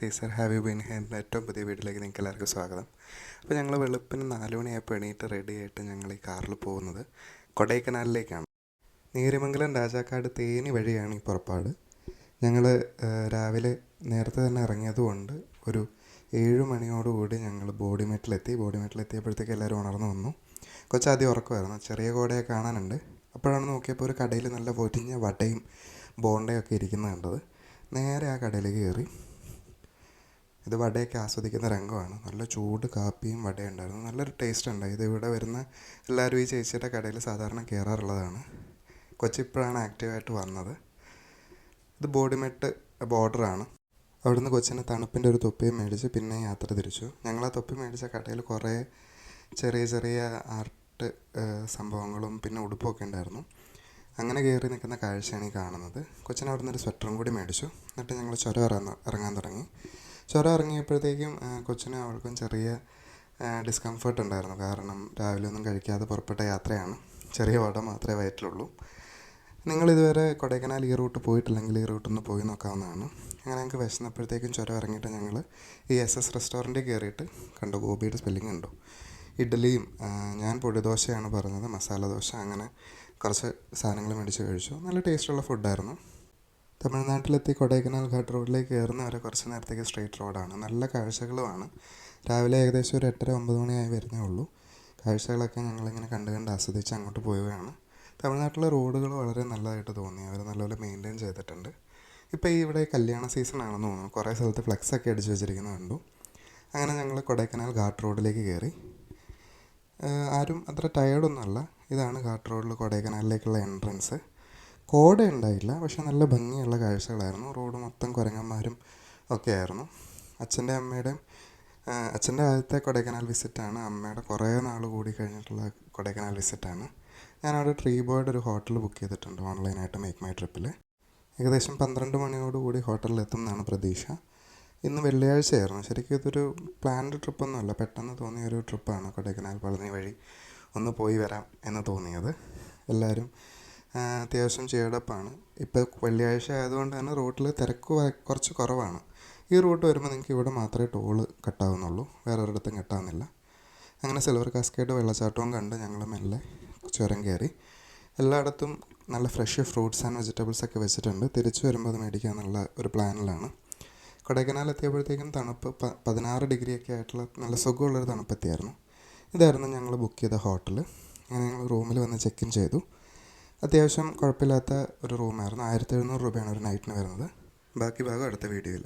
Teacher have you been here ഏറ്റവും പുതിയ വീട്ടിലേക്ക് നിങ്ങൾക്ക് എല്ലാവർക്കും സ്വാഗതം. അപ്പോൾ ഞങ്ങൾ വെളുപ്പിന് 4 മണിയായപ്പോൾ എണീറ്റ് റെഡി ആയിട്ട് ഞങ്ങൾ ഈ കാറിൽ പോകുന്നത് കൊടൈക്കനാലിലേക്കാണ്. നീരിമംഗലം രാജാക്കാട് തേനി വഴിയാണ് ഈ പുറപ്പാട്. ഞങ്ങൾ രാവിലെ നേരത്തെ തന്നെ ഇറങ്ങിയതുകൊണ്ട് ഒരു 7 മണിയോടുകൂടി ഞങ്ങൾ ബോഡിമെട്ടിലെത്തിയപ്പോഴത്തേക്ക് എല്ലാവരും ഉണർന്നു വന്നു. കൊച്ചാദ്യം ഉറക്കമായിരുന്നു. ചെറിയ കോടയെ കാണാനുണ്ട്. അപ്പോഴാണ് നോക്കിയപ്പോൾ ഒരു കടയിൽ നല്ല പൊരിഞ്ഞ വടയും ബോണ്ടയും ഒക്കെ ഇരിക്കുന്നത് കണ്ടത്. നേരെ ആ കടയിലേക്ക് കയറി. ഇത് വടയൊക്കെ ആസ്വദിക്കുന്ന രംഗമാണ്. നല്ല ചൂട് കാപ്പിയും വടയും ഉണ്ടായിരുന്നു. നല്ലൊരു ടേസ്റ്റ് ഉണ്ടായി. ഇത് ഇവിടെ വരുന്ന എല്ലാവരും ഈ ചേച്ചിയുടെ കടയിൽ സാധാരണ കയറാറുള്ളതാണ്. കൊച്ചിപ്പോഴാണ് ആക്റ്റീവായിട്ട് വന്നത്. ഇത് ബോഡിമെട്ട് ബോർഡറാണ്. അവിടുന്ന് കൊച്ചിന് തണുപ്പിൻ്റെ ഒരു തൊപ്പിയും മേടിച്ച് പിന്നെ യാത്ര തിരിച്ചു. ഞങ്ങൾ ആ തൊപ്പി മേടിച്ച കടയിൽ കുറേ ചെറിയ ചെറിയ ആർട്ട് സംഭവങ്ങളും പിന്നെ ഉടുപ്പൊക്കെ ഉണ്ടായിരുന്നു. അങ്ങനെ കയറി നിൽക്കുന്ന കാഴ്ചയാണ് ഈ കാണുന്നത്. കൊച്ചിന് അവിടെ നിന്നൊരു സ്വെറ്ററും കൂടി മേടിച്ചു. എന്നിട്ട് ഞങ്ങൾ ചുരം ഇറങ്ങാൻ തുടങ്ങി. ചുരം ഇറങ്ങിയപ്പോഴത്തേക്കും കൊച്ചിനും അവൾക്കും ചെറിയ ഡിസ്കംഫർട്ട് ഉണ്ടായിരുന്നു. കാരണം രാവിലെ ഒന്നും കഴിക്കാതെ പുറപ്പെട്ട യാത്രയാണ്. ചെറിയ വട മാത്രമേ വയറ്റിലുള്ളൂ. നിങ്ങളിതുവരെ കൊടൈക്കനാൽ ഈ റൂട്ട് പോയിട്ടില്ലെങ്കിൽ ഈ റൂട്ടൊന്ന് പോയി നോക്കാവുന്നതാണ്. അങ്ങനെ ഞങ്ങൾക്ക് വിശന്നപ്പോഴത്തേക്കും ചുരം ഇറങ്ങിയിട്ട് ഞങ്ങൾ ഈ SS റെസ്റ്റോറൻറ്റിൽ കയറിയിട്ട് കണ്ടു. ഗോപിയുടെ സ്പെല്ലിംഗ് കണ്ടു. ഇഡ്ഡലിയും ഞാൻ പൊടിദോശയാണ് പറഞ്ഞത്, മസാല ദോശ, അങ്ങനെ കുറച്ച് സാധനങ്ങൾ മേടിച്ച് കഴിച്ചു. നല്ല ടേസ്റ്റുള്ള ഫുഡായിരുന്നു. തമിഴ്നാട്ടിലെത്തി കൊടൈക്കനാൽ ഘാട്ട് റോഡിലേക്ക് കയറുന്ന വരെ കുറച്ച് നേരത്തേക്ക് സ്ട്രെയിറ്റ് റോഡാണ്. നല്ല കാഴ്ചകളുമാണ്. രാവിലെ ഏകദേശം ഒരു 8-9 മണിയായി വരുന്നേ ഉള്ളൂ. കാഴ്ചകളൊക്കെ ഞങ്ങളിങ്ങനെ കണ്ട് ആസ്വദിച്ച് അങ്ങോട്ട് പോവുകയാണ്. തമിഴ്നാട്ടിലെ റോഡുകൾ വളരെ നല്ലതായിട്ട് തോന്നി. അവർ നല്ലപോലെ മെയിൻറ്റെയിൻ ചെയ്തിട്ടുണ്ട്. ഇപ്പോൾ ഇവിടെ കല്യാണ സീസണാണെന്ന് തോന്നുന്നു. കുറേ സ്ഥലത്ത് ഫ്ലെക്സൊക്കെ അടിച്ച് വെച്ചിരിക്കുന്നത് കണ്ടു. അങ്ങനെ ഞങ്ങൾ കൊടൈക്കനാൽ ഘാട്ട് റോഡിലേക്ക് കയറി. ആരും അത്ര ടയേർഡൊന്നുമല്ല. ഇതാണ് ഘാട്ട് റോഡിൽ കൊടൈക്കനാലിലേക്കുള്ള എൻട്രൻസ്. കോട ഉണ്ടായില്ല, പക്ഷെ നല്ല ഭംഗിയുള്ള കാഴ്ചകളായിരുന്നു. റോഡ് മൊത്തം കുരങ്ങന്മാരും ഒക്കെ ആയിരുന്നു. അച്ഛൻ്റെ ആദ്യത്തെ കൊടൈക്കനാൽ വിസിറ്റാണ്. അമ്മയുടെ കുറേ നാൾ കൂടി കഴിഞ്ഞിട്ടുള്ള കൊടൈക്കനാൽ വിസിറ്റാണ്. ഞാനവിടെ ട്രീ ബോർഡ് ഒരു ഹോട്ടൽ ബുക്ക് ചെയ്തിട്ടുണ്ട് ഓൺലൈനായിട്ട് മേക്ക് മൈ ട്രിപ്പിൽ. ഏകദേശം 12 മണിയോടുകൂടി ഹോട്ടലിലെത്തും എന്നാണ് പ്രതീക്ഷ. ഇന്ന് വെള്ളിയാഴ്ചയായിരുന്നു. ശരിക്കും ഇതൊരു പ്ലാൻഡ് ട്രിപ്പൊന്നുമല്ല, പെട്ടെന്ന് തോന്നിയ ഒരു ട്രിപ്പാണ്. കൊടൈക്കനാൽ പളനി വഴി ഒന്ന് പോയി വരാം എന്ന് തോന്നിയത്. എല്ലാവരും അത്യാവശ്യം ചേടപ്പാണ്. ഇപ്പോൾ വെള്ളിയാഴ്ച ആയതുകൊണ്ട് തന്നെ റൂട്ടിൽ തിരക്ക് കുറച്ച് കുറവാണ്. ഈ റൂട്ട് വരുമ്പോൾ നിങ്ങൾക്ക് ഇവിടെ മാത്രമേ ടോള് കട്ടാവുന്നുള്ളൂ, വേറെ ഒരിടത്തും കട്ടാവുന്നില്ല. അങ്ങനെ സിൽവർ കാസ്കേഡ് വെള്ളച്ചാട്ടവും കണ്ട് ഞങ്ങൾ മെല്ലെ ചുരം കയറി. എല്ലായിടത്തും നല്ല ഫ്രഷ് ഫ്രൂട്ട്സ് ആൻഡ് വെജിറ്റബിൾസ് ഒക്കെ വെച്ചിട്ടുണ്ട്. തിരിച്ചു വരുമ്പോൾ അത് മേടിക്കാമെന്നുള്ള ഒരു പ്ലാനിലാണ്. കൊടൈക്കനാൽ എത്തിയപ്പോഴത്തേക്കും തണുപ്പ് 16 ഡിഗ്രിയൊക്കെ ആയിട്ടുള്ള നല്ല സുഖമുള്ളൊരു തണുപ്പെത്തിയായിരുന്നു. ഇതായിരുന്നു ഞങ്ങൾ ബുക്ക് ചെയ്ത ഹോട്ടൽ. അങ്ങനെ ഞങ്ങൾ റൂമിൽ വന്ന് ചെക്ക് ഇൻ ചെയ്തു. അത്യാവശ്യം കുഴപ്പമില്ലാത്ത ഒരു റൂമായിരുന്നു. 1700 രൂപയാണ് ഒരു നൈറ്റിന് വരുന്നത്. ബാക്കി ഭാഗം അടുത്ത വീഡിയോയിൽ.